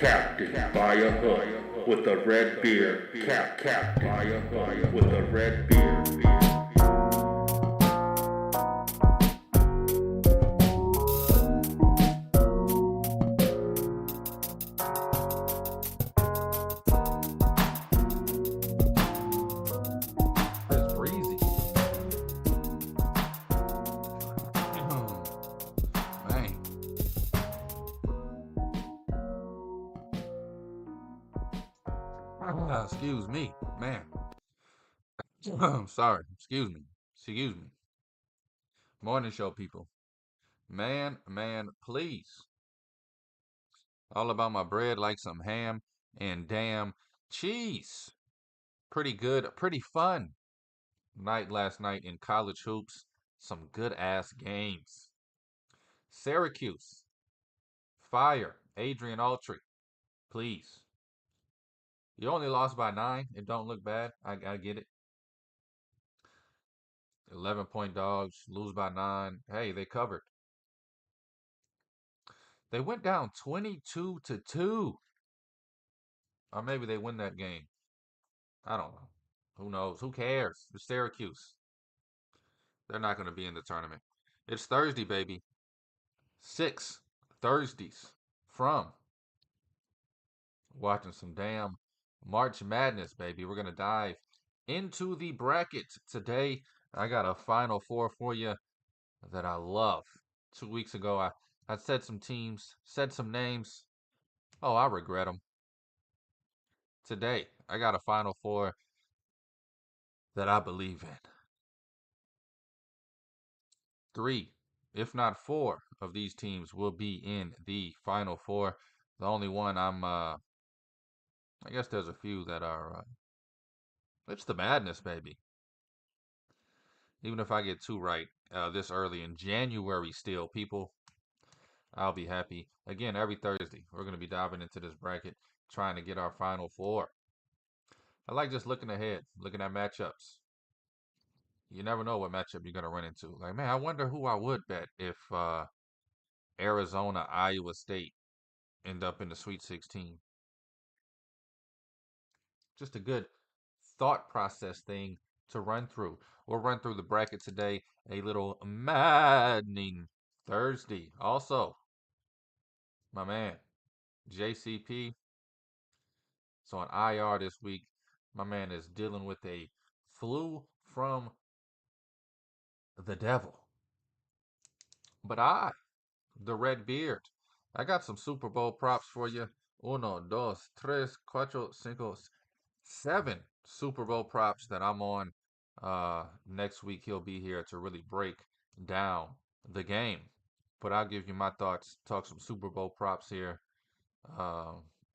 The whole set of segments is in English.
captain by a hook with a red beard. Captain by a hook with a red beard. It's breezy. Man. Excuse me, man. Sorry. Excuse me. Morning show people. Man, please. All about my bread like some ham and damn cheese. Pretty good, pretty fun night last night in college hoops. Some good ass games. Syracuse. Fire. Adrian Autry. Please. You only lost by 9. It don't look bad. I get it. 11-point dogs, lose by 9. Hey, they covered. They went down 22-2. Or maybe they win that game. I don't know. Who knows? Who cares? It's Syracuse. They're not going to be in the tournament. It's Thursday, baby. 6 Thursdays from watching some damn March Madness, baby. We're going to dive into the bracket today. I got a Final Four for you that I love. 2 weeks ago, I said some teams, said some names. Oh, I regret them. Today, I got a Final Four that I believe in. 3, if not 4, of these teams will be in the Final Four. The only one I guess there's a few that are, it's the madness, baby. Even if I get 2 right this early in January still, people, I'll be happy. Again, every Thursday, we're going to be diving into this bracket, trying to get our Final Four. I like just looking ahead, looking at matchups. You never know what matchup you're going to run into. Like, man, I wonder who I would bet if Arizona, Iowa State end up in the Sweet 16. Just a good thought process thing to run through. We'll run through the bracket today. A little maddening Thursday. Also, my man, JCP. So on IR this week, my man is dealing with a flu from the devil. But the red beard, I got some Super Bowl props for you. 1, 2, 3, 4, 5, 7 Super Bowl props that I'm on. Next week he'll be here to really break down the game. But I'll give you my thoughts, talk some Super Bowl props here.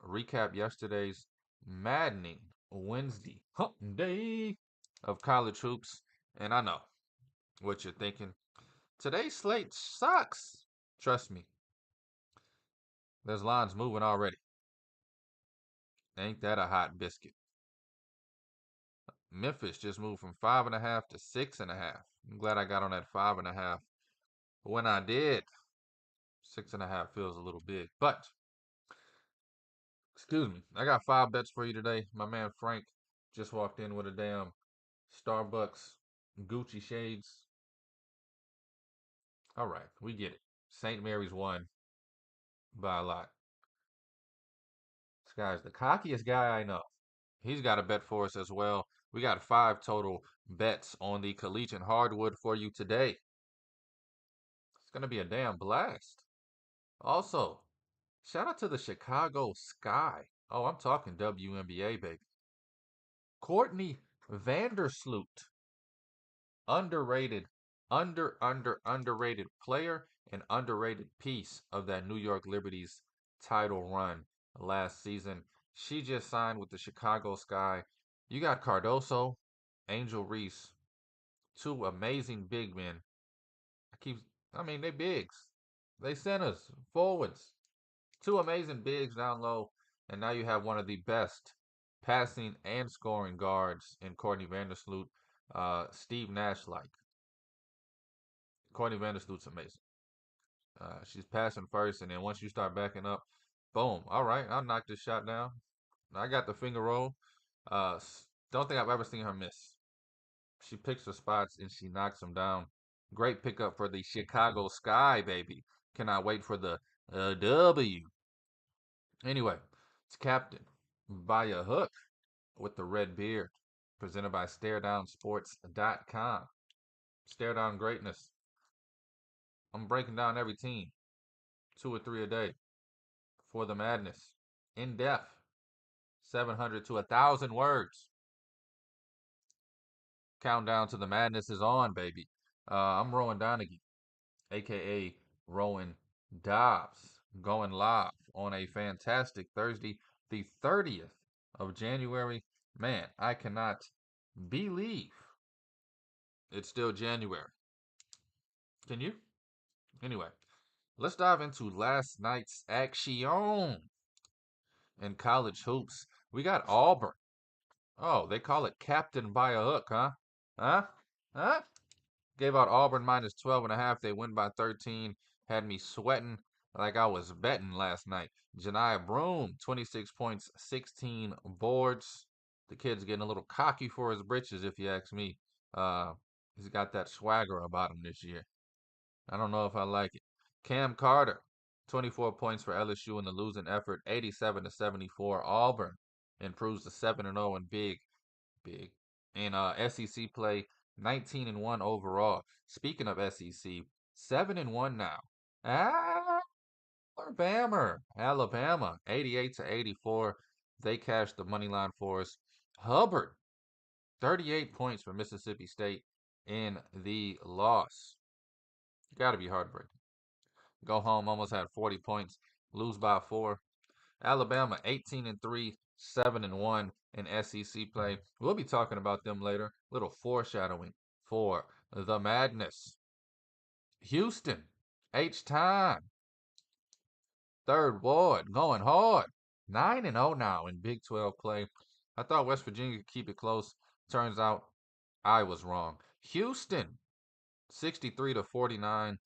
Recap yesterday's maddening Wednesday hump day of college hoops. And I know what you're thinking. Today's slate sucks. Trust me. There's lines moving already. Ain't that a hot biscuit? Memphis just moved from 5.5 to 6.5. I'm glad I got on that 5.5. When I did, 6.5 feels a little big. But, excuse me, I got 5 bets for you today. My man Frank just walked in with a damn Starbucks Gucci shades. All right, we get it. St. Mary's won by a lot. This guy's the cockiest guy I know. He's got a bet for us as well. We got 5 total bets on the collegiate hardwood for you today. It's going to be a damn blast. Also, shout out to the Chicago Sky. Oh, I'm talking WNBA, baby. Courtney Vandersloot. Underrated, underrated player and underrated piece of that New York Liberties title run last season. She just signed with the Chicago Sky. You got Cardoso, Angel Reese, 2 amazing big men. They bigs. They centers, forwards. 2 amazing bigs down low. And now you have one of the best passing and scoring guards in Courtney Vandersloot, Steve Nash-like. Courtney Vandersloot's amazing. She's passing first, and then once you start backing up, Boom. All right, I'll knock this shot down. I got the finger roll. Don't think I've ever seen her miss. She picks her spots and she knocks them down. Great pickup for the Chicago Sky, baby. Cannot wait for the W. Anyway, it's Captain by a hook with the red beard, presented by StareDownSports.com. Stare down greatness. I'm breaking down every team, 2 or 3 a day, for the madness. In depth, 700 to 1,000 words. Countdown to the madness is on, baby. I'm Rowan Donaghy, aka Rowan Dobbs, going live on a fantastic Thursday, the 30th of January. Man, I cannot believe it's still January. Can you? Anyway, let's dive into last night's action in college hoops. We got Auburn. Oh, they call it Captain by a hook, huh? Huh? Huh? Gave out Auburn minus 12.5. They win by 13. Had me sweating like I was betting last night. Janiah Broom, 26 points, 16 boards. The kid's getting a little cocky for his britches, if you ask me. He's got that swagger about him this year. I don't know if I like it. Cam Carter, 24 points for LSU in the losing effort, 87 to 74. Auburn improves to 7-0 and big. In SEC play, 19-1 overall. Speaking of SEC, 7-1 now. Alabama, 88 to 84. They cashed the money line for us. Hubbard, 38 points for Mississippi State in the loss. Got to be heartbreaking. Go home, almost had 40 points, lose by 4. Alabama 18-3, 7-1 in SEC play. We'll be talking about them later. Little foreshadowing for the madness. Houston, H-Time, third ward, going hard. 9-0 now in Big 12 play. I thought West Virginia could keep it close. Turns out I was wrong. Houston, 63 to 49.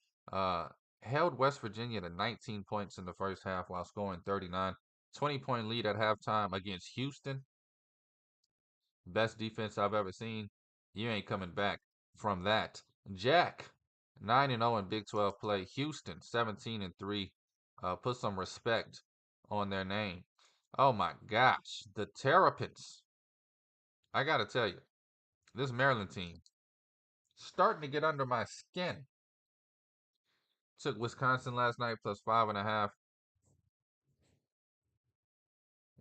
Held West Virginia to 19 points in the first half while scoring 39. 20-point lead at halftime against Houston. Best defense I've ever seen. You ain't coming back from that. Jack, 9-0 in Big 12 play. Houston, 17-3. Put some respect on their name. Oh my gosh, the Terrapins. I gotta tell you, this Maryland team starting to get under my skin. Took Wisconsin last night plus 5.5.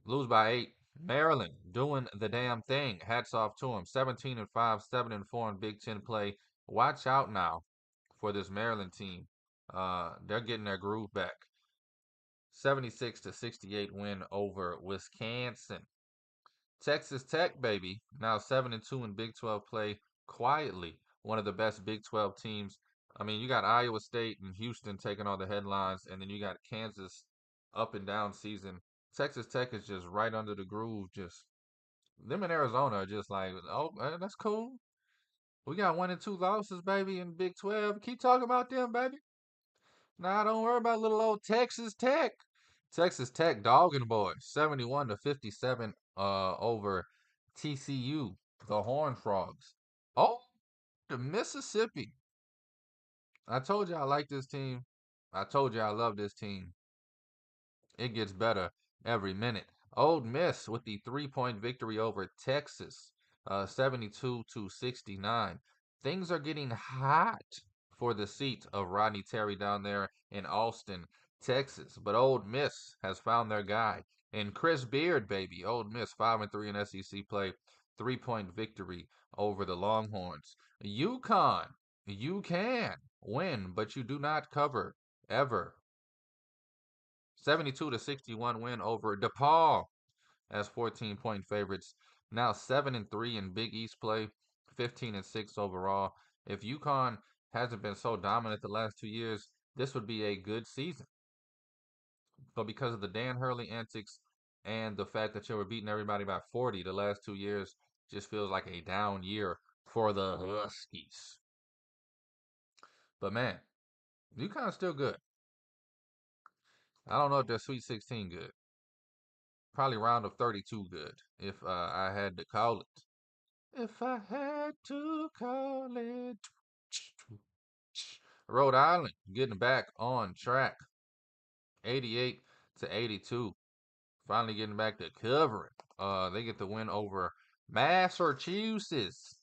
Lose by 8. Maryland doing the damn thing. Hats off to them. 17-5, 7-4 in Big Ten play. Watch out now for this Maryland team. They're getting their groove back. 76 to 68 win over Wisconsin. Texas Tech, baby, now 7-2 in Big 12 play. Quietly, one of the best Big 12 teams. I mean, you got Iowa State and Houston taking all the headlines, and then you got Kansas up and down season. Texas Tech is just right under the groove. Just them in Arizona are just like, oh, that's cool. We got 1 and 2 losses, baby, in Big 12. Keep talking about them, baby. Nah, don't worry about little old Texas Tech. Texas Tech dogging boys, 71 to 57 over TCU, the Horned Frogs. Oh, the Mississippi. I told you I like this team. I told you I love this team. It gets better every minute. Old Miss with the 3-point victory over Texas, 72 to 69. Things are getting hot for the seat of Rodney Terry down there in Austin, Texas. But Old Miss has found their guy. And Chris Beard, baby. Old Miss 5-3 in SEC play. 3-point victory over the Longhorns. UConn, you can win, but you do not cover ever. 72 to 61 win over DePaul as 14-point favorites. Now 7-3 in Big East play, 15-6 overall. If UConn hasn't been so dominant the last 2 years, this would be a good season. But because of the Dan Hurley antics and the fact that you were beating everybody by 40 the last 2 years, just feels like a down year for the Huskies. But man, UConn's still good. I don't know if they're Sweet 16 good. Probably round of 32 good, if I had to call it. If I had to call it. Rhode Island getting back on track. 88-82. Finally getting back to covering. They get the win over Massachusetts.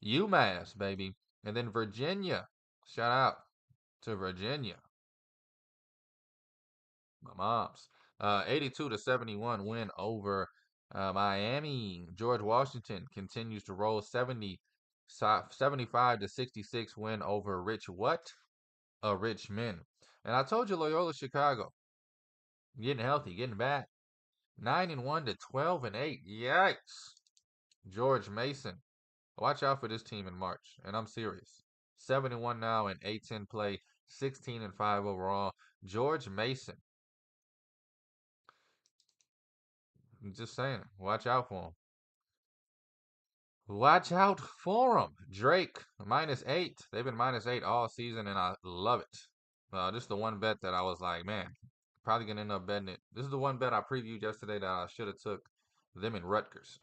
UMass, baby. And then Virginia. Shout out to Virginia. My mom's. 82-71 win over Miami. George Washington continues to roll. 75-66 win over Richmond. And I told you Loyola Chicago getting healthy, getting back. 9-1 to 12-8. Yikes. George Mason. Watch out for this team in March, and I'm serious. 7-1 now in A10 play, 16-5 overall. George Mason. I'm just saying, watch out for him. Watch out for him. Drake, -8. They've been -8 all season, and I love it. This is the one bet that I was like, man, probably going to end up betting it. This is the one bet I previewed yesterday that I should have took them in Rutgers.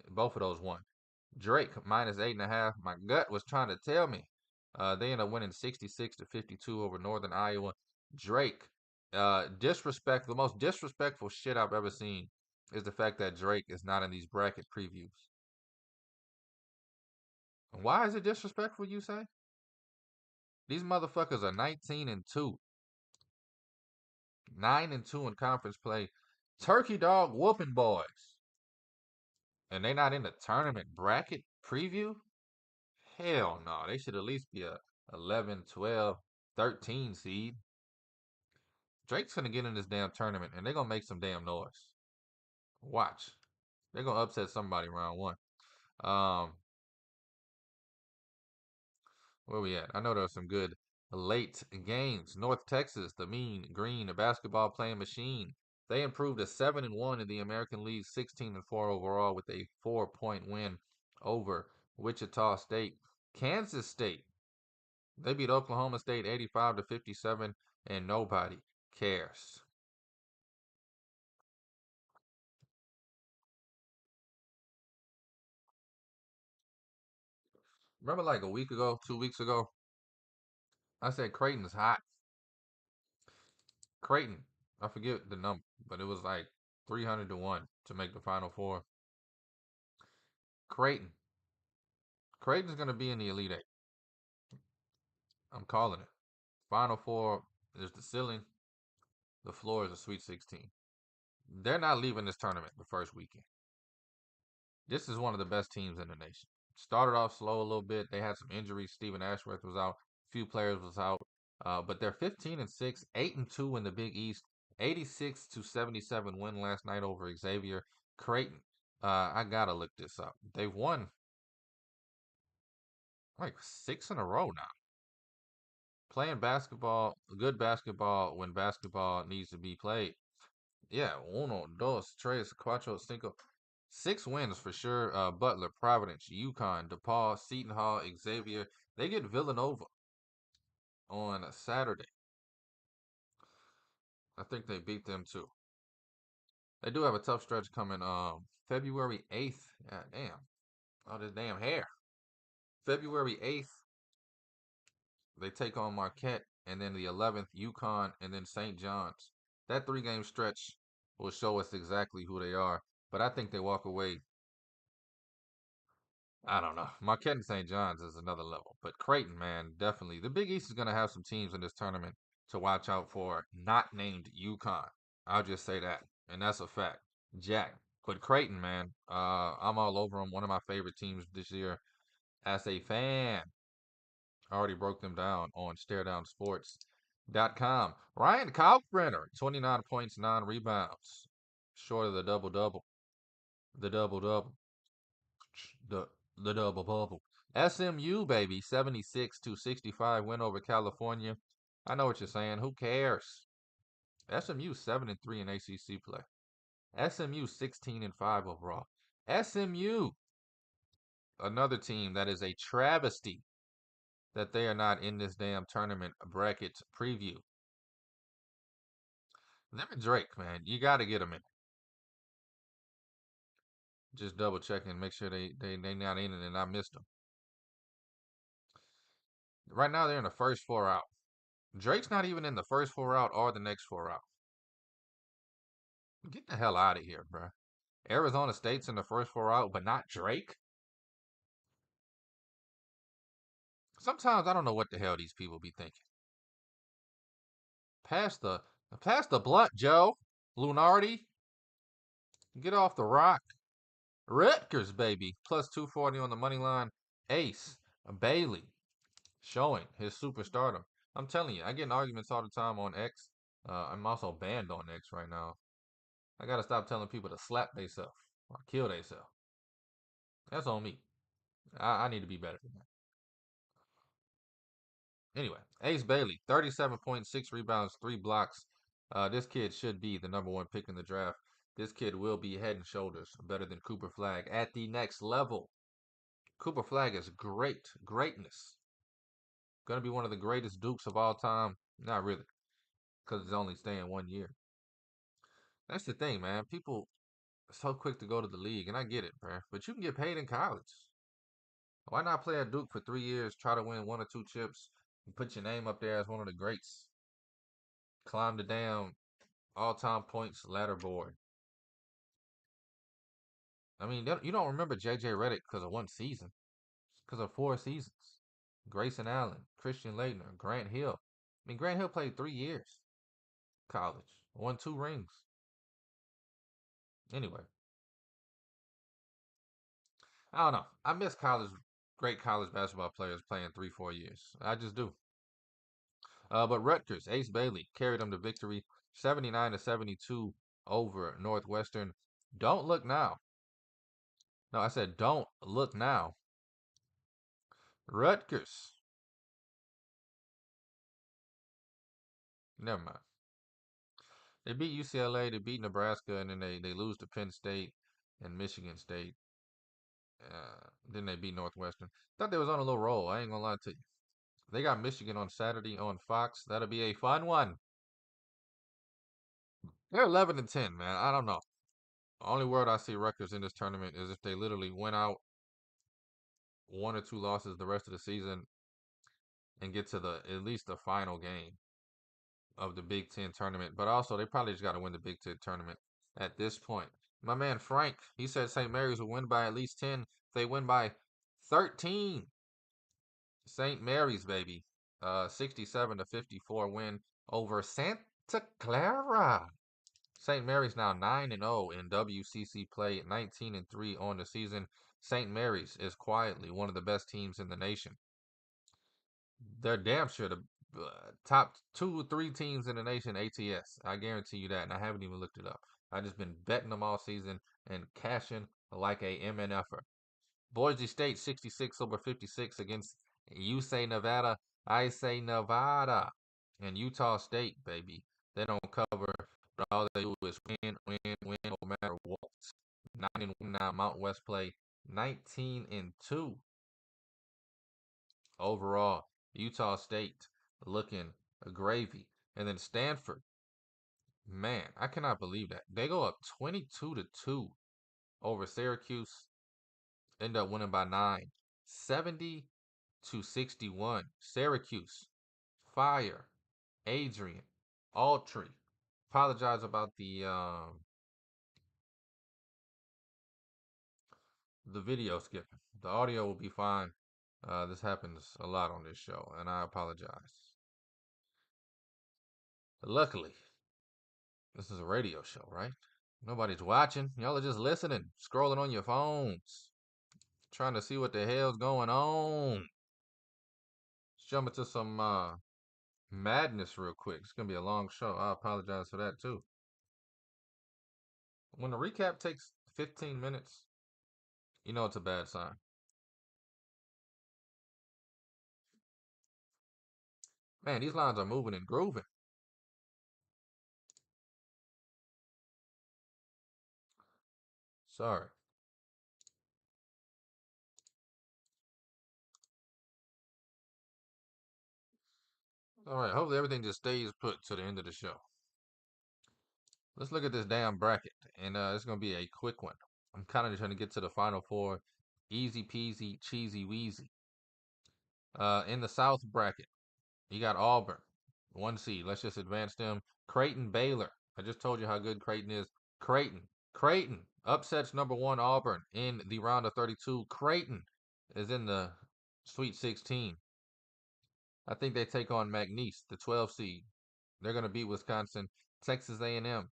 Both of those won. Drake, -8.5. My gut was trying to tell me. They ended up winning 66-52 over Northern Iowa. Drake, the most disrespectful shit I've ever seen is the fact that Drake is not in these bracket previews. Why is it disrespectful, you say? These motherfuckers are 19-2. 9-2 in conference play. Turkey dog whooping boys. And they not in the tournament bracket preview? Hell no. They should at least be a 11, 12, 13 seed. Drake's going to get in this damn tournament, and they're going to make some damn noise. Watch. They're going to upset somebody round one. Where we at? I know there's some good late games. North Texas, the Mean Green basketball playing machine. They improved to 7-1 in the American League, 16-4 overall with a 4-point win over Wichita State. Kansas State, they beat Oklahoma State 85-57, and nobody cares. Remember like a week ago, 2 weeks ago, I said Creighton's hot. Creighton, I forget the number, but it was like 300-1 to make the Final Four. Creighton's going to be in the Elite Eight. I'm calling it. Final Four is the ceiling. The floor is a Sweet 16. They're not leaving this tournament the first weekend. This is one of the best teams in the nation. Started off slow a little bit. They had some injuries. Stephen Ashworth was out. A few players was out. But they're 15-6, 8-2 in the Big East. 86-77 win last night over Xavier. Creighton. I gotta look this up. They've won like 6 in a row now. Playing basketball, good basketball when basketball needs to be played. Yeah, 1, 2, 3, 4, 5. 6 wins for sure. Butler, Providence, UConn, DePaul, Seton Hall, Xavier. They get Villanova on a Saturday. I think they beat them too. They do have a tough stretch coming. February 8th. God damn. Oh, this damn hair. February 8th, they take on Marquette, and then the 11th, UConn, and then St. John's. That 3-game stretch will show us exactly who they are. But I think they walk away. I don't know. Marquette and St. John's is another level. But Creighton, man, definitely. The Big East is going to have some teams in this tournament to watch out for, not named UConn. I'll just say that. And that's a fact. Jack. But Creighton, man, I'm all over them. One of my favorite teams this year as a fan. I already broke them down on staredownsports.com. Ryan Kalkbrenner, 29 points, 9 rebounds. Short of the double-double. The double-double. The double bubble. SMU, baby, 76-65 win over California. I know what you're saying. Who cares? SMU 7-3 in ACC play. SMU 16-5 overall. SMU, another team that is a travesty that they are not in this damn tournament bracket preview. Them and Drake, man, you got to get them in. Just double checking, make sure they not in it and I missed them. Right now they're in the first four out. Drake's not even in the first four out or the next four out. Get the hell out of here, bro. Arizona State's in the first four out, but not Drake. Sometimes I don't know what the hell these people be thinking. Pass the blunt, Joe. Lunardi. Get off the rock. Rutgers, baby. Plus 240 on the money line. Ace. Bailey. Showing his superstardom. I'm telling you, I get in arguments all the time on X. I'm also banned on X right now. I gotta stop telling people to slap theyself or kill theyself. That's on me. I need to be better than that. Anyway, Ace Bailey, 37.6 rebounds, 3 blocks. This kid should be the number one pick in the draft. This kid will be head and shoulders better than Cooper Flagg at the next level. Cooper Flagg is great. Greatness. Going to be one of the greatest Dukes of all time. Not really, because it's only staying 1 year. That's the thing, man. People are so quick to go to the league, and I get it, bro. But you can get paid in college. Why not play at Duke for 3 years, try to win 1 or 2 chips, and put your name up there as one of the greats? Climb the damn all-time points ladder board. I mean, you don't remember J.J. Redick because of 1 season. It's because of 4 seasons. Grayson Allen, Christian Laettner, Grant Hill. I mean, Grant Hill played 3 years. College. Won 2 rings. Anyway. I don't know. I miss great college basketball players playing 3-4 years. I just do. But Rutgers, Ace Bailey carried them to victory, 79-72 over Northwestern. Don't look now. No, I said don't look now. Rutgers. Never mind. They beat UCLA, they beat Nebraska, and then they lose to Penn State and Michigan State. Then they beat Northwestern. Thought they was on a little roll. I ain't gonna lie to you. They got Michigan on Saturday on Fox. That'll be a fun one. They're 11-10, man. I don't know. The only word I see Rutgers in this tournament is if they literally went out 1 or 2 losses the rest of the season and get to at least the final game of the Big Ten tournament. But also, they probably just got to win the Big Ten tournament at this point. My man Frank, he said St. Mary's will win by at least 10. If they win by 13, St. Mary's, baby. 67-54 win over Santa Clara. St. Mary's now 9-0 in WCC play, 19-3 on the season. St. Mary's is quietly one of the best teams in the nation. They're damn sure the top 2 or 3 teams in the nation ATS. I guarantee you that, and I haven't even looked it up. I just been betting them all season and cashing like a MNFer. Boise State 66-56 against you say Nevada, I say Nevada, and Utah State, baby. They don't cover, but all they do is win, no matter what. 9-1 now. Mount West play 19-2 overall. Utah State looking gravy, and then Stanford. Man, I cannot believe that they go up 22-2 over Syracuse. End up winning by 9, 70-61. Syracuse, fire. Adrian, Autry. Apologize about the video skipping. The audio will be fine. This happens a lot on this show, and I apologize. Luckily, this is a radio show, right? Nobody's watching. Y'all are just listening, scrolling on your phones, trying to see what the hell's going on. Let's jump into some madness real quick. It's gonna be a long show. I apologize for that too. When the recap takes 15 minutes, you know it's a bad sign. Man, these lines are moving and grooving. Sorry. All right, hopefully everything just stays put to the end of the show. Let's look at this damn bracket, and it's gonna be a quick one. I'm kind of trying to get to the final four, easy peasy, cheesy wheezy. In the South bracket, you got Auburn, 1 seed. Let's just advance them. Creighton, Baylor. I just told you how good Creighton is. Creighton upsets #1 Auburn in the round of 32. Creighton is in the Sweet 16. I think they take on McNeese, the 12 seed. They're gonna beat Wisconsin. Texas A&M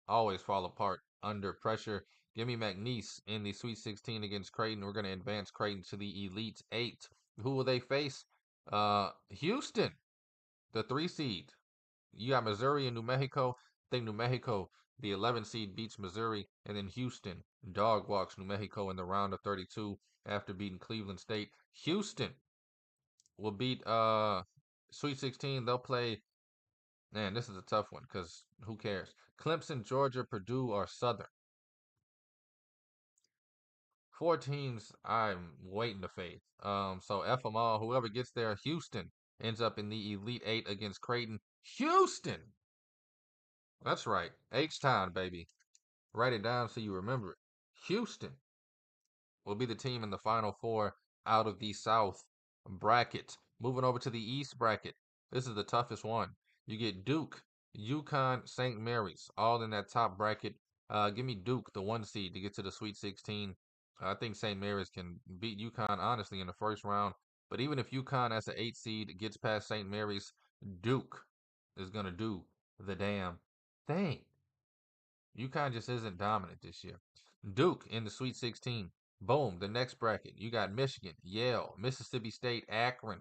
always fall apart under pressure. Give me McNeese in the Sweet 16 against Creighton. We're gonna advance Creighton to the Elite 8. Who will they face? Houston, the 3 seed. You got Missouri and New Mexico. I think New Mexico, the 11 seed, beats Missouri, and then Houston dog walks New Mexico in the round of 32 after beating Cleveland State. Houston will beat Sweet 16. They'll play. Man, this is a tough one because who cares? Clemson, Georgia, Purdue, or Southern. 4 teams I'm waiting to fade. So F them all. Whoever gets there, Houston ends up in the Elite 8 against Creighton. Houston! That's right. H-Town, baby. Write it down so you remember it. Houston will be the team in the Final Four out of the South bracket. Moving over to the East bracket. This is the toughest one. You get Duke, UConn, St. Mary's, all in that top bracket. Give me Duke, the 1 seed, to get to the Sweet 16. I think St. Mary's can beat UConn, honestly, in the first round. But even if UConn, as an 8 seed, gets past St. Mary's, Duke is going to do the damn thing. UConn just isn't dominant this year. Duke in the Sweet 16. Boom, the next bracket. You got Michigan, Yale, Mississippi State, Akron.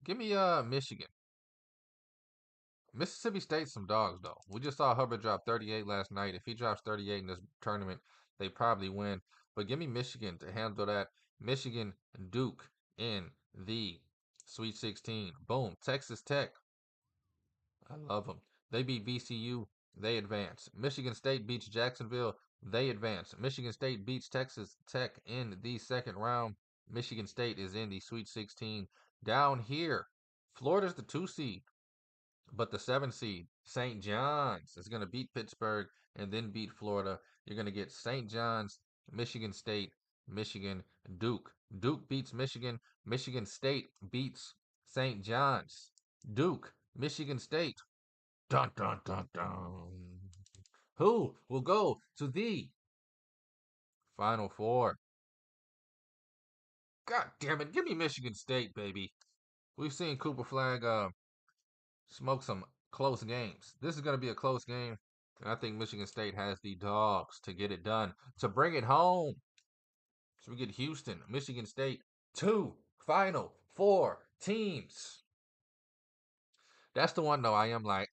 Give me Michigan. Mississippi State some dogs though. We just saw Hubbard drop 38 last night. If he drops 38 in this tournament, they probably win. But give me Michigan to handle that. Michigan, Duke in the Sweet 16. Boom, Texas Tech. I love them. They beat VCU. They advance. Michigan State beats Jacksonville. They advance. Michigan State beats Texas Tech in the second round. Michigan State is in the Sweet 16. Down here, Florida's the 2 seed, but the 7 seed, St. John's, is going to beat Pittsburgh and then beat Florida. You're going to get St. John's, Michigan State, Michigan, Duke. Duke beats Michigan. Michigan State beats St. John's. Duke, Michigan State. Dun dun dun dun. Who will go to the Final Four? God damn it. Give me Michigan State, baby. We've seen Cooper Flag smoke some close games. This is going to be a close game. And I think Michigan State has the dogs to get it done, to bring it home. So we get Houston, Michigan State, 2 Final Four teams. That's the one, though, I am like,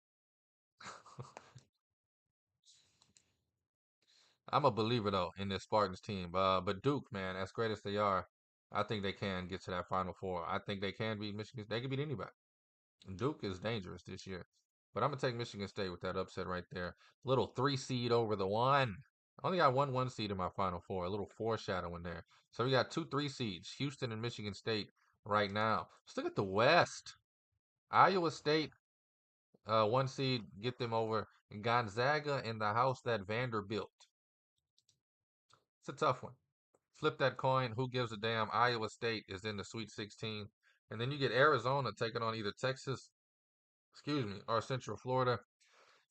I'm a believer though in this Spartans team. But Duke, man, as great as they are, I think they can get to that Final Four. I think they can beat Michigan. They can beat anybody. Duke is dangerous this year. But I'm gonna take Michigan State with that upset right there. Little 3 seed over the 1. Only got 1 seed in my Final Four. A little foreshadowing there. So we got 2 3 seeds, Houston and Michigan State right now. Let's look at the West. Iowa State, 1 seed, get them over. Gonzaga in the house that Vanderbilt. It's a tough one. Flip that coin. Who gives a damn? Iowa State is in the Sweet 16. And then you get Arizona taking on either Texas, or Central Florida.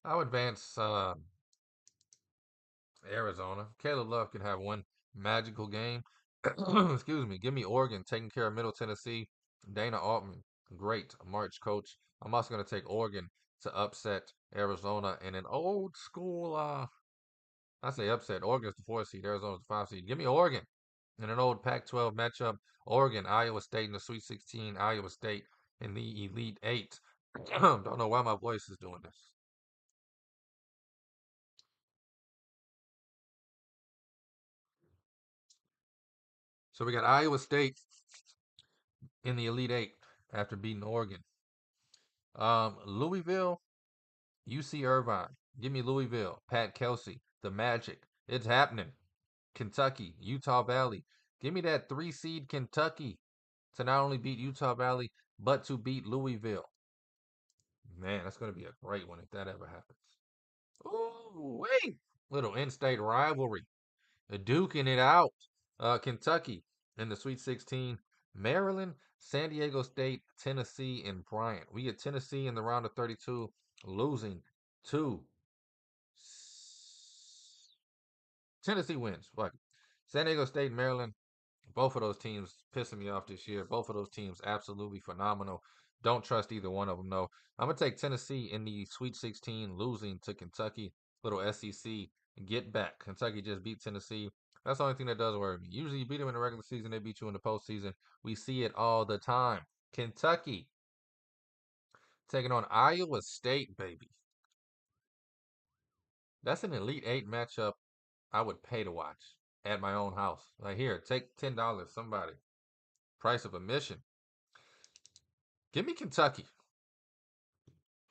I would advance Arizona. Caleb Love can have one magical game. Excuse me. Give me Oregon taking care of Middle Tennessee. Dana Altman, great March coach. I'm also going to take Oregon to upset Arizona in an old school, I say upset. Oregon's the 4 seed. Arizona's the 5 seed. Give me Oregon in an old Pac-12 matchup. Oregon, Iowa State in the Sweet 16. Iowa State in the Elite 8. Don't know why my voice is doing this. So we got Iowa State in the Elite 8 after beating Oregon. Louisville, UC Irvine. Give me Louisville. Pat Kelsey, the Magic. It's happening. Kentucky, Utah Valley. Give me that 3 seed Kentucky to not only beat Utah Valley, but to beat Louisville. Man, that's going to be a great one if that ever happens. Ooh, wait. Little in-state rivalry. Duking it out. Kentucky in the Sweet 16. Maryland, San Diego State, Tennessee, and Bryant. We get Tennessee in the round of 32, losing to Tennessee wins. Fuck it. San Diego State, Maryland. Both of those teams pissing me off this year. Both of those teams absolutely phenomenal. Don't trust either one of them, though. I'm going to take Tennessee in the Sweet 16, losing to Kentucky. Little SEC get back. Kentucky just beat Tennessee. That's the only thing that does worry me. Usually you beat them in the regular season, they beat you in the postseason. We see it all the time. Kentucky taking on Iowa State, baby. That's an Elite Eight matchup I would pay to watch at my own house. Like, here, take $10, somebody. Price of admission. Give me Kentucky.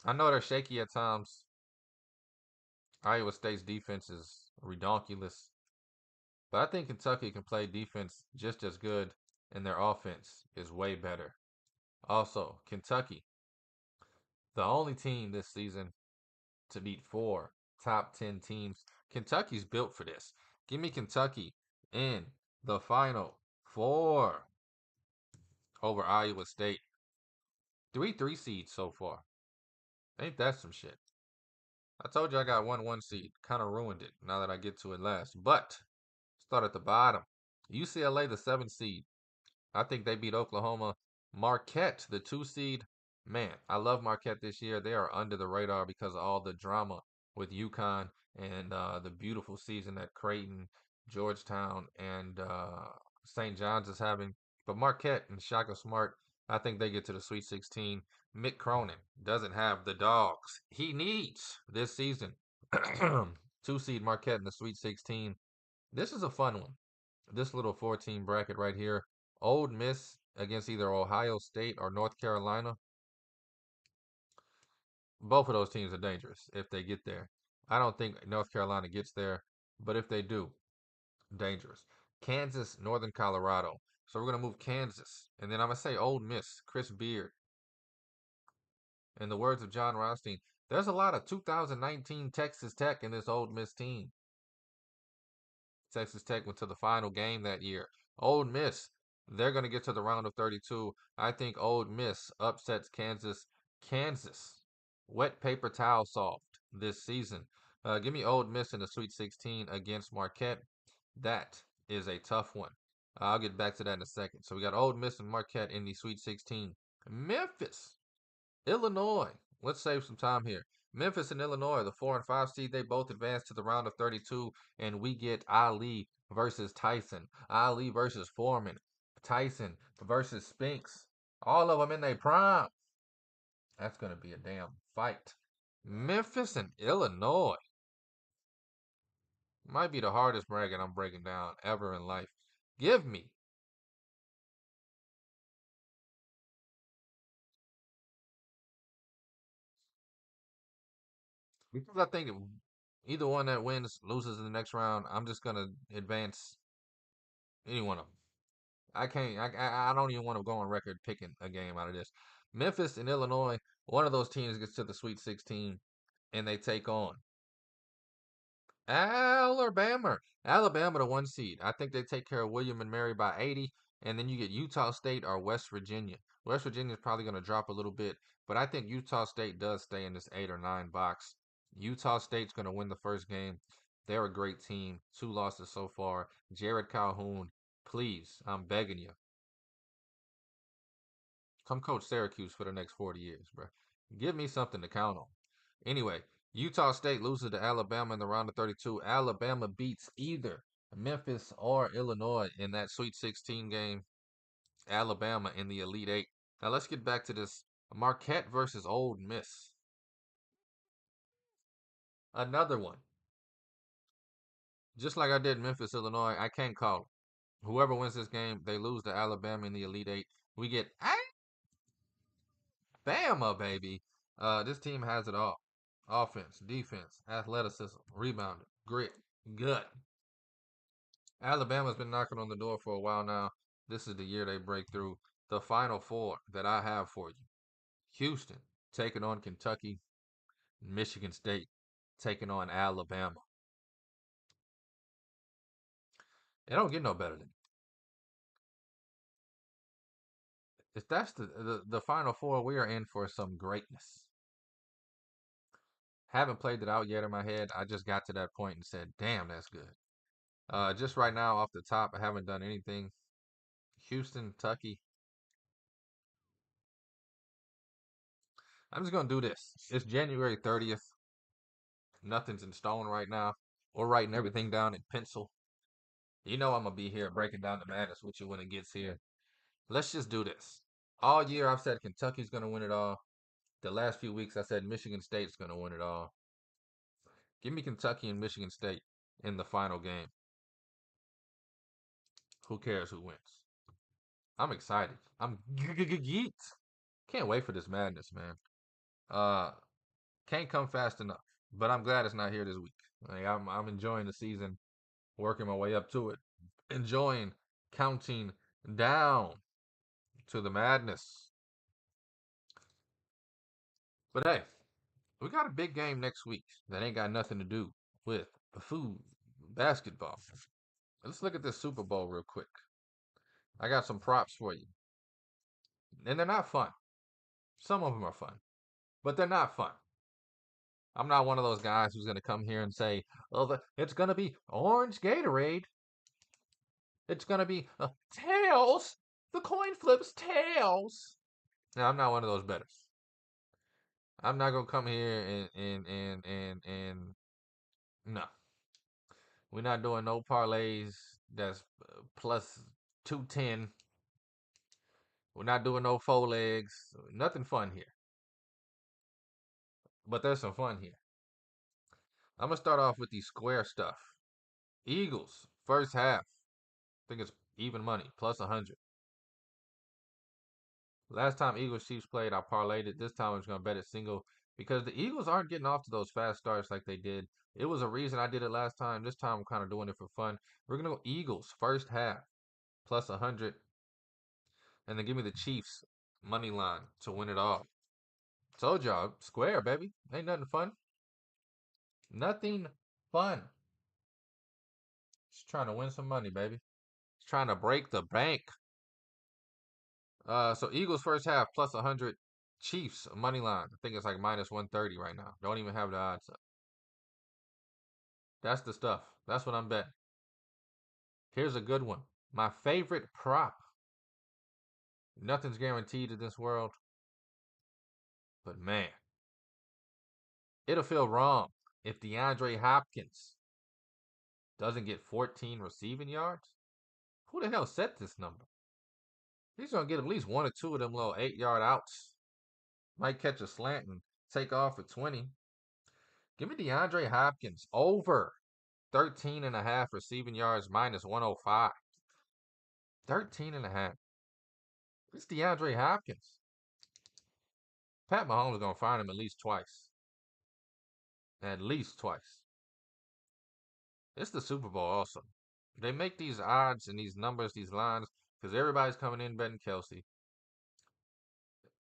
I know they're shaky at times. Iowa State's defense is redonkulous. But I think Kentucky can play defense just as good, and their offense is way better. Also, Kentucky, the only team this season to beat 4 top 10 teams. Kentucky's built for this. Give me Kentucky in the final 4 over Iowa State. 3 seeds so far. Ain't that some shit? I told you I got 1 seed. Kind of ruined it now that I get to it last. But start at the bottom. UCLA, the 7 seed. I think they beat Oklahoma. Marquette, the 2 seed. Man, I love Marquette this year. They are under the radar because of all the drama with UConn and the beautiful season that Creighton, Georgetown, and St. John's is having. But Marquette and Shaka Smart, I think they get to the Sweet 16. Mick Cronin doesn't have the dogs he needs this season. 2 seed Marquette in the Sweet 16. This is a fun one. This little 14 bracket right here. Old Miss against either Ohio State or North Carolina. Both of those teams are dangerous if they get there. I don't think North Carolina gets there, but if they do, dangerous. Kansas, Northern Colorado. So we're going to move Kansas. And then I'm going to say Old Miss, Chris Beard. In the words of John Rothstein, there's a lot of 2019 Texas Tech in this Old Miss team. Texas Tech went to the final game that year. Old Miss, they're going to get to the round of 32. I think Old Miss upsets Kansas. Kansas, wet paper towel soft this season. Give me Old Miss in the Sweet 16 against Marquette. That is a tough one. I'll get back to that in a second. So we got Old Miss and Marquette in the Sweet 16. Memphis, Illinois. Let's save some time here. Memphis and Illinois, the 4 and 5 seed, they both advance to the round of 32, and we get Ali versus Tyson, Ali versus Foreman, Tyson versus Spinks. All of them in their prime. That's going to be a damn fight. Memphis and Illinois might be the hardest bracket I'm breaking down ever in life. Give me because I think either one that wins loses in the next round. I'm just gonna advance any one of them. I can't. I don't even want to go on record picking a game out of this. Memphis and Illinois. One of those teams gets to the Sweet 16, and they take on Alabama. Alabama, the 1 seed. I think they take care of William and Mary by 80, and then you get Utah State or West Virginia. West Virginia is probably going to drop a little bit, but I think Utah State does stay in this 8 or 9 box. Utah State's going to win the first game. They're a great team. 2 losses so far. Jared Calhoun, please, I'm begging you. Come coach Syracuse for the next 40 years, bro. Give me something to count on. Anyway, Utah State loses to Alabama in the round of 32. Alabama beats either Memphis or Illinois in that Sweet 16 game. Alabama in the Elite Eight. Now let's get back to this Marquette versus Old Miss. Another one. Just like I did Memphis, Illinois, I can't call it. Whoever wins this game, they lose to Alabama in the Elite Eight. We get Bama, baby. This team has it all. Offense, defense, athleticism, rebounding, grit, gut. Alabama's been knocking on the door for a while now. This is the year they break through. The final 4 that I have for you. Houston taking on Kentucky, Michigan State. taking on Alabama. It don't get no better than if that's the Final Four, we are in for some greatness. Haven't played it out yet in my head. I just got to that point and said, damn, that's good. Just right now off the top, I haven't done anything. Houston, Kentucky. I'm just going to do this. It's January 30th. Nothing's in stone right now. We're writing everything down in pencil. You know I'm going to be here breaking down the madness with you when it gets here. Let's just do this. All year I've said Kentucky's going to win it all. The last few weeks I said Michigan State's going to win it all. Give me Kentucky and Michigan State in the final game. Who cares who wins? I'm excited. I'm geeked. Can't wait for this madness, man. Can't come fast enough. But I'm glad it's not here this week. Like, I'm enjoying the season, working my way up to it, enjoying counting down to the madness. But hey, we got a big game next week that ain't got nothing to do with food, basketball. Let's look at this Super Bowl real quick. I got some props for you. And they're not fun. Some of them are fun, but they're not fun. I'm not one of those guys who's going to come here and say, oh, it's going to be orange Gatorade. It's going to be tails. The coin flips tails. No, I'm not one of those bettors. I'm not going to come here and no. We're not doing no parlays that's plus 210. We're not doing no 4 legs. Nothing fun here. But there's some fun here. I'm going to start off with the square stuff. Eagles, first half. I think it's even money, plus 100. Last time Eagles Chiefs played, I parlayed it. This time I'm just going to bet it single because the Eagles aren't getting off to those fast starts like they did. It was a reason I did it last time. This time I'm kind of doing it for fun. We're going to go Eagles, first half, plus 100. And then give me the Chiefs money line to win it all. Told y'all, square, baby. Ain't nothing fun. Nothing fun. Just trying to win some money, baby. Just trying to break the bank. So Eagles first half plus 100. Chiefs money line. I think it's like minus 130 right now. Don't even have the odds up. That's the stuff. That's what I'm betting. Here's a good one. My favorite prop. Nothing's guaranteed in this world. But man, it'll feel wrong if DeAndre Hopkins doesn't get 14 receiving yards. Who the hell set this number? He's going to get at least 1 or 2 of them little 8-yard outs. Might catch a slant and take off for 20. Give me DeAndre Hopkins over 13.5 receiving yards minus 105. 13.5. It's DeAndre Hopkins. Pat Mahomes is going to find him at least twice. At least twice. It's the Super Bowl also. They make these odds and these numbers, these lines, because everybody's coming in betting Kelsey.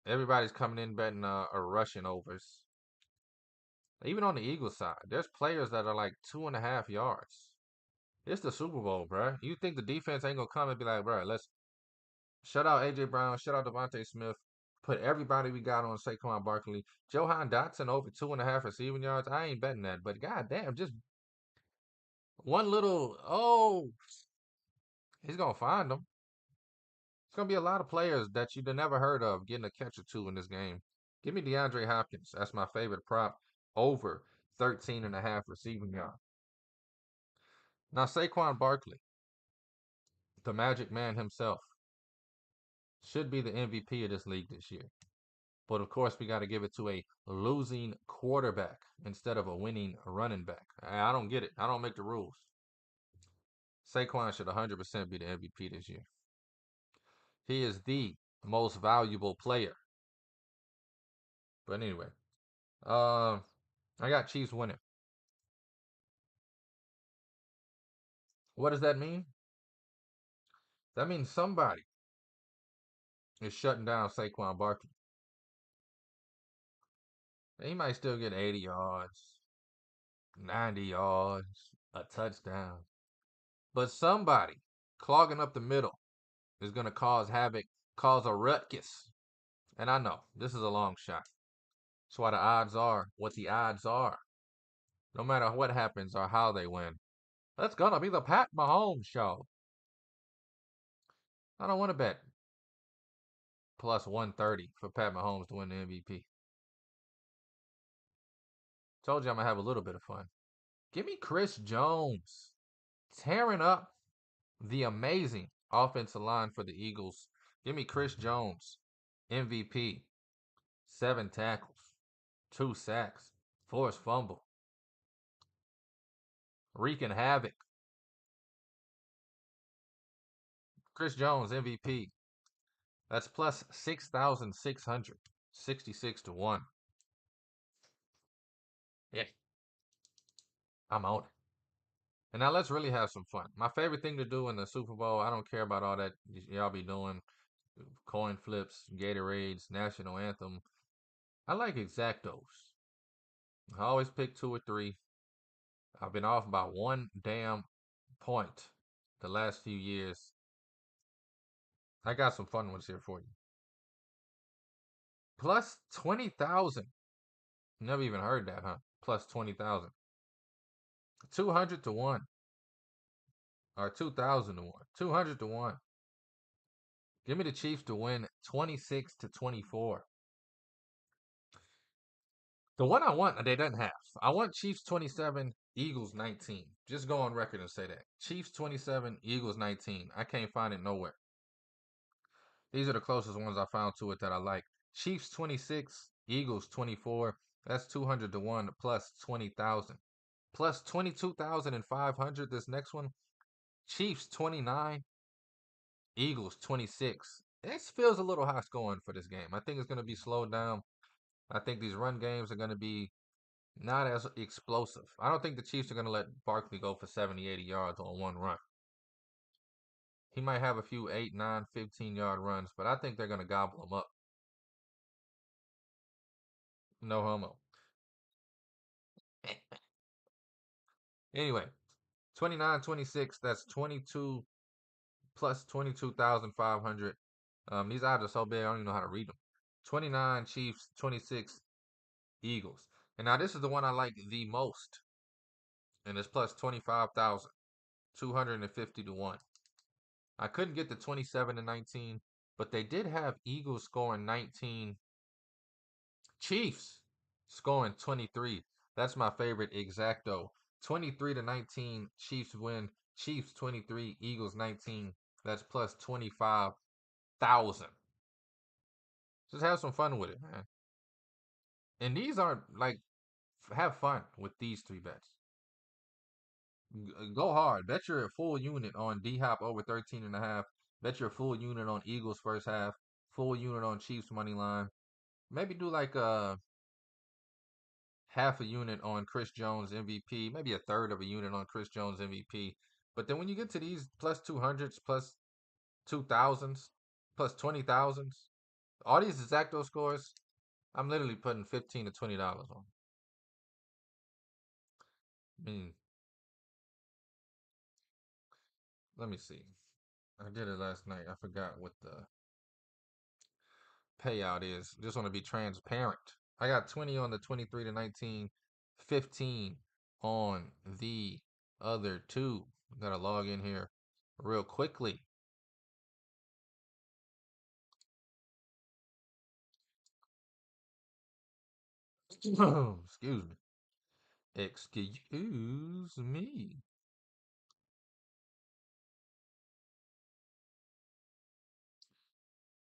Everybody's coming in betting rushing overs. Even on the Eagles side, there's players that are like 2.5 yards. It's the Super Bowl, bro. You think the defense ain't going to come and be like, bro, let's shut out A.J. Brown, shut out Devontae Smith, put everybody we got on Saquon Barkley. Johan Dotson over 2.5 receiving yards. I ain't betting that, but goddamn, just one little, he's going to find them. It's going to be a lot of players that you'd have never heard of getting a catch or two in this game. Give me DeAndre Hopkins. That's my favorite prop. Over 13.5 receiving yards. Now, Saquon Barkley, the Magic Man himself, should be the MVP of this league this year. But of course, we got to give it to a losing quarterback instead of a winning running back. I don't get it. I don't make the rules. Saquon should 100% be the MVP this year. He is the most valuable player. But anyway, I got Chiefs winning. What does that mean? That means somebody is shutting down Saquon Barkley. He might still get 80 yards, 90 yards, a touchdown. But somebody clogging up the middle is going to cause havoc, cause a ruckus. And I know this is a long shot. That's why the odds are what the odds are. No matter what happens or how they win. That's going to be the Pat Mahomes show. I don't want to bet plus 130 for Pat Mahomes to win the MVP. Told you I'm going to have a little bit of fun. Give me Chris Jones tearing up the amazing offensive line for the Eagles. Give me Chris Jones, MVP, 7 tackles, 2 sacks, forced fumble, wreaking havoc. Chris Jones, MVP. That's plus 6,600, 66 to 1. Yeah, I'm on it. And now let's really have some fun. My favorite thing to do in the Super Bowl, I don't care about all that y'all be doing, coin flips, Gatorades, national anthem. I like exactos. I always pick 2 or 3. I've been off by 1 damn point the last few years. I got some fun ones here for you. Plus 20,000. Never even heard that, huh? Plus 20,000. 200 to 1. Or 2,000 to 1. 200 to 1. Give me the Chiefs to win 26 to 24. The one I want, they doesn't have. I want Chiefs 27, Eagles 19. Just go on record and say that. Chiefs 27, Eagles 19. I can't find it nowhere. These are the closest ones I found to it that I like. Chiefs 26, Eagles 24. That's 200 to 1 plus 20,000. Plus 22,500 this next one. Chiefs 29, Eagles 26. This feels a little high scoring for this game. I think it's going to be slowed down. I think these run games are going to be not as explosive. I don't think the Chiefs are going to let Barkley go for 70, 80 yards on one run. He might have a few 8, 9, 15-yard runs, but I think they're going to gobble him up. No homo. Anyway, 29, 26, that's 22 plus 22,500. These odds are so big, I don't even know how to read them. 29 Chiefs, 26 Eagles. And now this is the one I like the most. And it's plus 25,000, 250 to 1. I couldn't get the 27 to 19, but they did have Eagles scoring 19, Chiefs scoring 23. That's my favorite exacto. 23 to 19, Chiefs win. Chiefs 23, Eagles 19. That's plus 25,000. Just have some fun with it, man. And these aren't like, have fun with these 3 bets. Go hard. Bet your full unit on D-Hop over 13.5. Bet your full unit on Eagles first half. Full unit on Chiefs money line. Maybe do like a half a unit on Chris Jones MVP. Maybe a third of a unit on Chris Jones MVP. But then when you get to these plus 200s, plus 2,000s, plus 20,000s, all these exacto scores, I'm literally putting $15 to $20 on. I mean, let me see. I did it last night. I forgot what the payout is. Just want to be transparent. I got 20 on the 23 to 19, 15 on the other 2. Gotta log in here real quickly. Excuse me. Excuse me.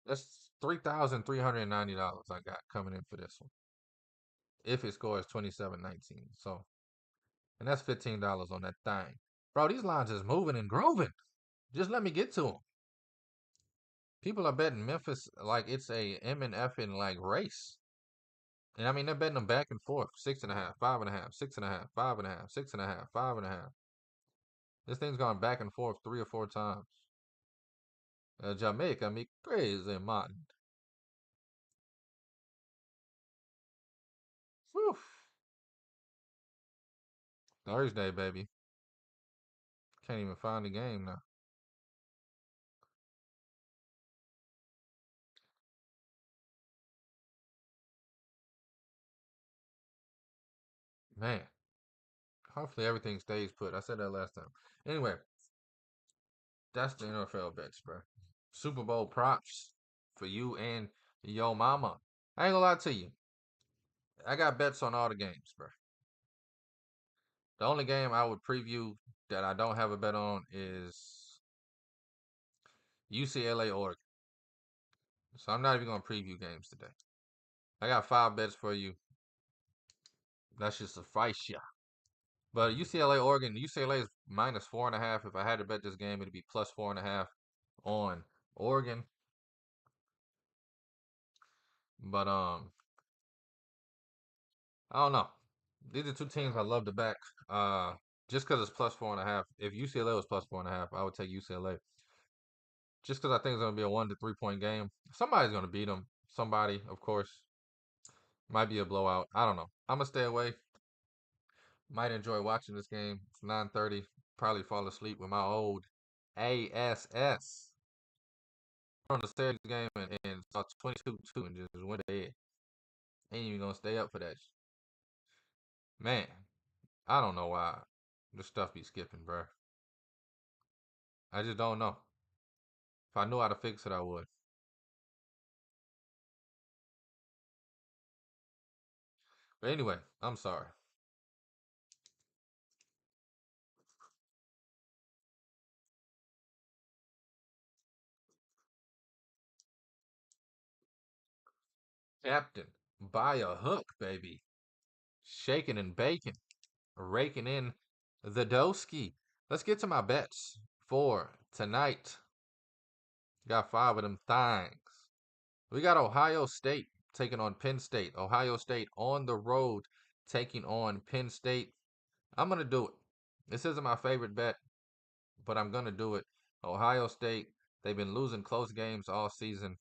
That's $3,390 I got coming in for this one. If it scores 27-19. So, and that's $15 on that thing. Bro, these lines is moving and grooving. Just let me get to them. People are betting Memphis like it's a M and F in like race. And I mean, they're betting them back and forth. 6.5, 5.5, 6.5, 5.5, 6.5, 5.5. This thing's gone back and forth 3 or 4 times. Jamaica me crazy, man. Whew. Thursday, baby. Can't even find the game now. Man, hopefully everything stays put. I said that last time. Anyway, that's the NFL bets, bro. Super Bowl props for you and yo mama. I ain't gonna lie to you. I got bets on all the games, bro. The only game I would preview that I don't have a bet on is UCLA Oregon. So I'm not even gonna preview games today. I got 5 bets for you. That should suffice ya. But UCLA Oregon, UCLA is minus 4.5. If I had to bet this game, it'd be plus 4.5 on Oregon. But I don't know. These are two teams I love to back. Just because it's plus 4.5. If UCLA was plus 4.5, I would take UCLA. Just because I think it's gonna be a 1 to 3 point game. Somebody's gonna beat them. Somebody, of course. Might be a blowout. I don't know. I'm gonna stay away. Might enjoy watching this game. It's 9:30. Probably fall asleep with my old ASS. On the series game and saw 22-2 and just went ahead. Ain't even gonna stay up for that. Man, I don't know why this stuff be skipping, bro. I just don't know. If I knew how to fix it, I would. But anyway, I'm sorry. Captain, by a hook, baby. Shaking and baking. Raking in the doski. Let's get to my bets for tonight. Got 5 of them things. We got Ohio State taking on Penn State. Ohio State on the road taking on Penn State. I'm going to do it. This isn't my favorite bet, but I'm going to do it. Ohio State, they've been losing close games all season.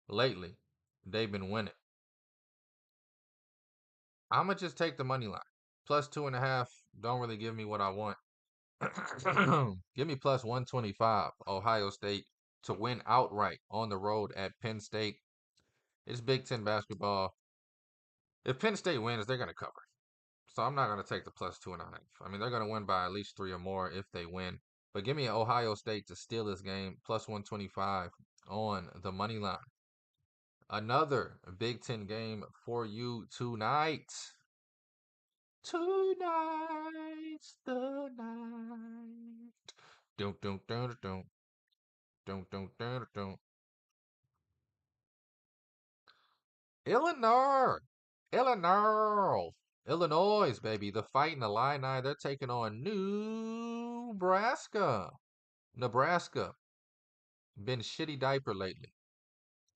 Lately, they've been winning. I'm going to just take the money line. Plus 2.5. Don't really give me what I want. Give me plus 125, Ohio State to win outright on the road at Penn State. It's Big Ten basketball. If Penn State wins, they're going to cover. So I'm not going to take the plus 2.5. I mean, they're going to win by at least 3 or more if they win. But give me Ohio State to steal this game, plus 125 on the money line. Another Big Ten game for you tonight. Tonight's the night. Don't, don't, don't, don't. Don't. Illinois. Illinois, baby. The Fighting Illini. They're taking on Nebraska. Nebraska. Been shitty diaper lately.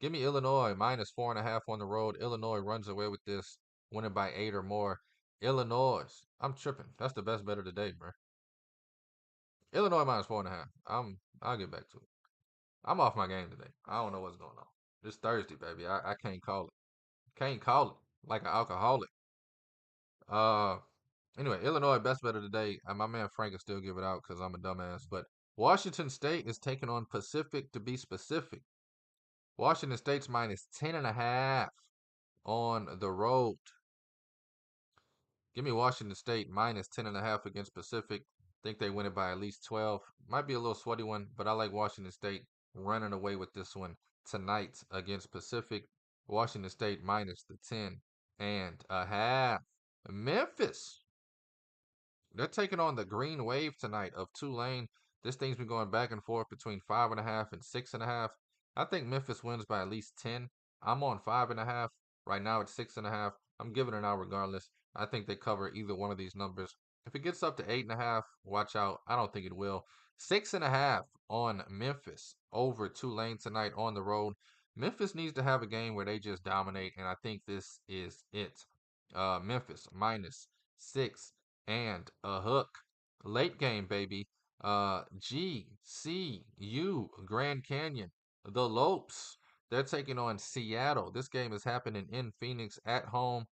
Give me Illinois minus 4.5 on the road. Illinois runs away with this, winning by 8 or more. Illinois. I'm tripping. That's the best bet of the day, bro. Illinois minus 4.5. I'll get back to it. I'm off my game today. I don't know what's going on. It's Thursday, baby. I can't call it. Can't call it like an alcoholic. Uh, anyway, Illinois best bet of the day. My man Frank will still give it out because I'm a dumbass. But Washington State is taking on Pacific to be specific. Washington State's minus 10.5 on the road. Give me Washington State minus 10.5 against Pacific. Think they win it by at least 12. Might be a little sweaty one, but I like Washington State running away with this one tonight against Pacific. Washington State minus the 10.5. Memphis. They're taking on the Green Wave tonight of Tulane. This thing's been going back and forth between 5.5 and 6.5. I think Memphis wins by at least 10. I'm on 5.5. Right now it's 6.5. I'm giving it out regardless. I think they cover either one of these numbers. If it gets up to 8.5, watch out. I don't think it will. 6.5 on Memphis over Tulane tonight on the road. Memphis needs to have a game where they just dominate, and I think this is it. Memphis minus 6 and a hook. Late game, baby. GCU, Grand Canyon. The Lopes, they're taking on Seattle. This game is happening in Phoenix at home.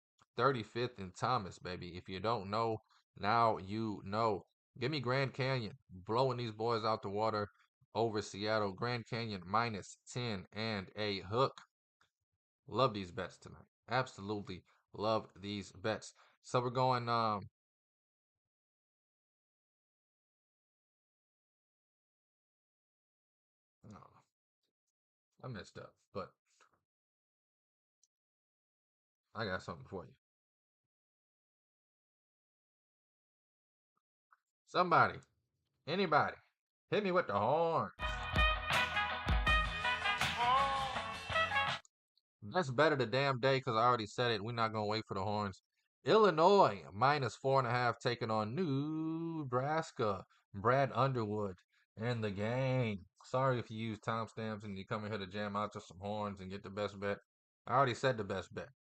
35th and Thomas, baby. If you don't know, now you know. Give me Grand Canyon, blowing these boys out the water over Seattle. Grand Canyon -10 and a hook. Love these bets tonight. Absolutely love these bets. So we're going no, I messed up, but I got something for you. Somebody, anybody, hit me with the horn. That's better the damn day because I already said it. We're not going to wait for the horns. Illinois -4.5 taking on Nebraska. Brad Underwood and the gang. Sorry if you use timestamps and you come in here to jam out to some horns and get the best bet. I already said the best bet.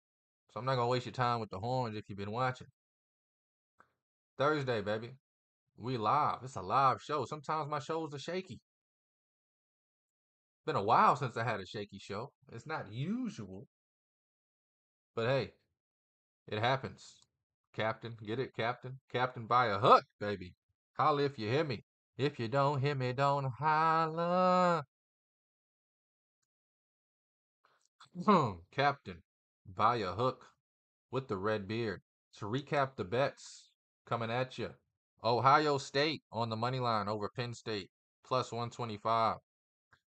So I'm not going to waste your time with the horns if you've been watching. Thursday, baby. We live. It's a live show. Sometimes my shows are shaky. Been a while since I had a shaky show. It's not usual. But hey, it happens. Captain, get it, Captain? Captain by a hook, baby. Holla if you hear me. If you don't hear me, don't holla. Captain by a hook with the red beard. To recap the bets coming at you. Ohio State on the money line over Penn State +125.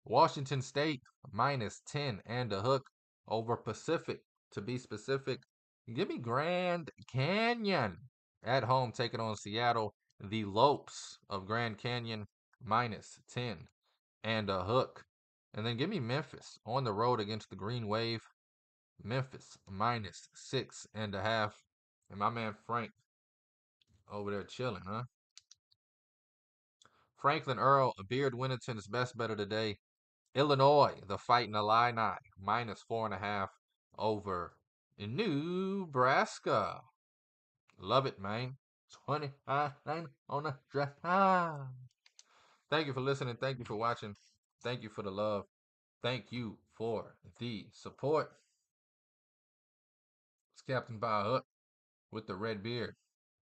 Washington State -10 and a hook over Pacific. To be specific, give me Grand Canyon at home taking on Seattle. The Lopes of Grand Canyon -10 and a hook. And then give me Memphis on the road against the Green Wave. Memphis -6.5. And my man Frank over there chilling, huh? Franklin Earl, Beardwinaton's best bet of the day. Illinois, the Fighting Illini, -4.5 over Nebraska. Love it, man. 29 on the draft. Thank you for listening. Thank you for watching. Thank you for the love. Thank you for the support. It's Captain By Hook with the red beard,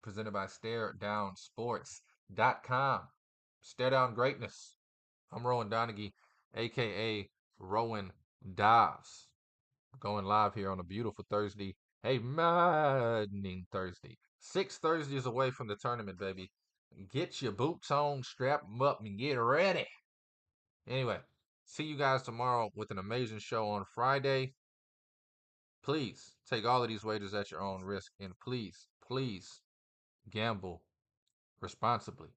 presented by StareDownSports.com. Stare Down Greatness. I'm Rowan Donaghy, aka Rowan Dobbs. Going live here on a beautiful Thursday. Hey, maddening Thursday. 6 Thursdays away from the tournament, baby. Get your boots on, strap them up, and get ready. Anyway, see you guys tomorrow with an amazing show on Friday. Please take all of these wagers at your own risk. And please, please gamble responsibly.